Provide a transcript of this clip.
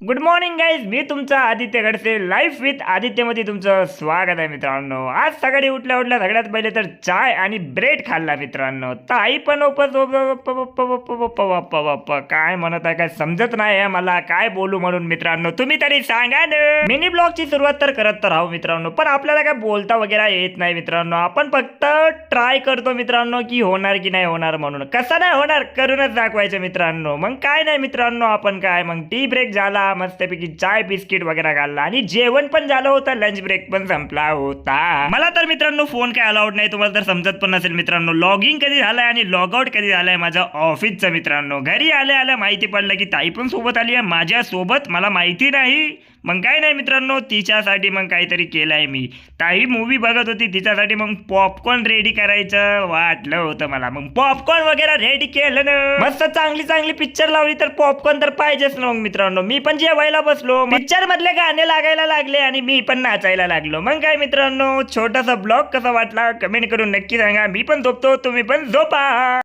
Good morning guys, मी तुमचा Aditya Godse life with आदित्यमध्ये तुमचं स्वागत आहे मित्रांनो. आज सकाळी उठल्या उठल्या सगळ्यात पहिले तर चाय आणि ब्रेड खाल्ला मित्रांनो. ताई पण काय म्हणत आहे काय समजत नाही आहे मला, काय बोलू म्हणून मित्रांनो तुम्ही तरी सांगा ना. मिनी ब्लॉगची सुरुवात तर करत तर राहू मित्रांनो, पण आपल्याला काय बोलता वगैरे येत नाही मित्रांनो. आपण फक्त ट्राय करतो मित्रांनो की होणार की नाही होणार म्हणून. कसं नाही होणार करूनच दाखवायचं मित्रांनो. मग काय नाही मित्रांनो, आपण काय मग टी ब्रेक झाला, मस्तपैकी चाय बिस्किट वगैरे खाल्ला आणि जेवण पण झालं होतं, लंच ब्रेक पण संपला होता. मला तर मित्रांनो फोन काय अलाउड नाही, तुम्हाला तर समजत पण नसेल मित्रांनो. लॉगिंग कधी झालंय आणि लॉग आउट कधी झालंय माझ्या ऑफिसचं मित्रांनो. घरी आल्या आल्या माहिती पडलं की ताई पण सोबत आली आहे माझ्या सोबत, मला माहिती नाही. मग काय नाही मित्रांनो, तिच्यासाठी मग काहीतरी केलंय मी. ताई मूवी बघत होती, तिच्यासाठी मग पॉपकॉर्न रेडी करायचं वाटलं होतं मला. मग पॉपकॉर्न वगैरे रेडी केलं ना, मस्त चांगली चांगली पिक्चर लावली तर पॉपकॉर्न तर पाहिजेच ना. मग मित्रांनो मी पण जेवायला बसलो, पिक्चर मधले गाणे लागायला लागले आणि मी पण नाचायला लागलो. मग काय मित्रांनो, छोटासा ब्लॉग कसा वाटला कमेंट करून नक्की सांगा. मी पण झोपतो, तुम्ही पण झोपा.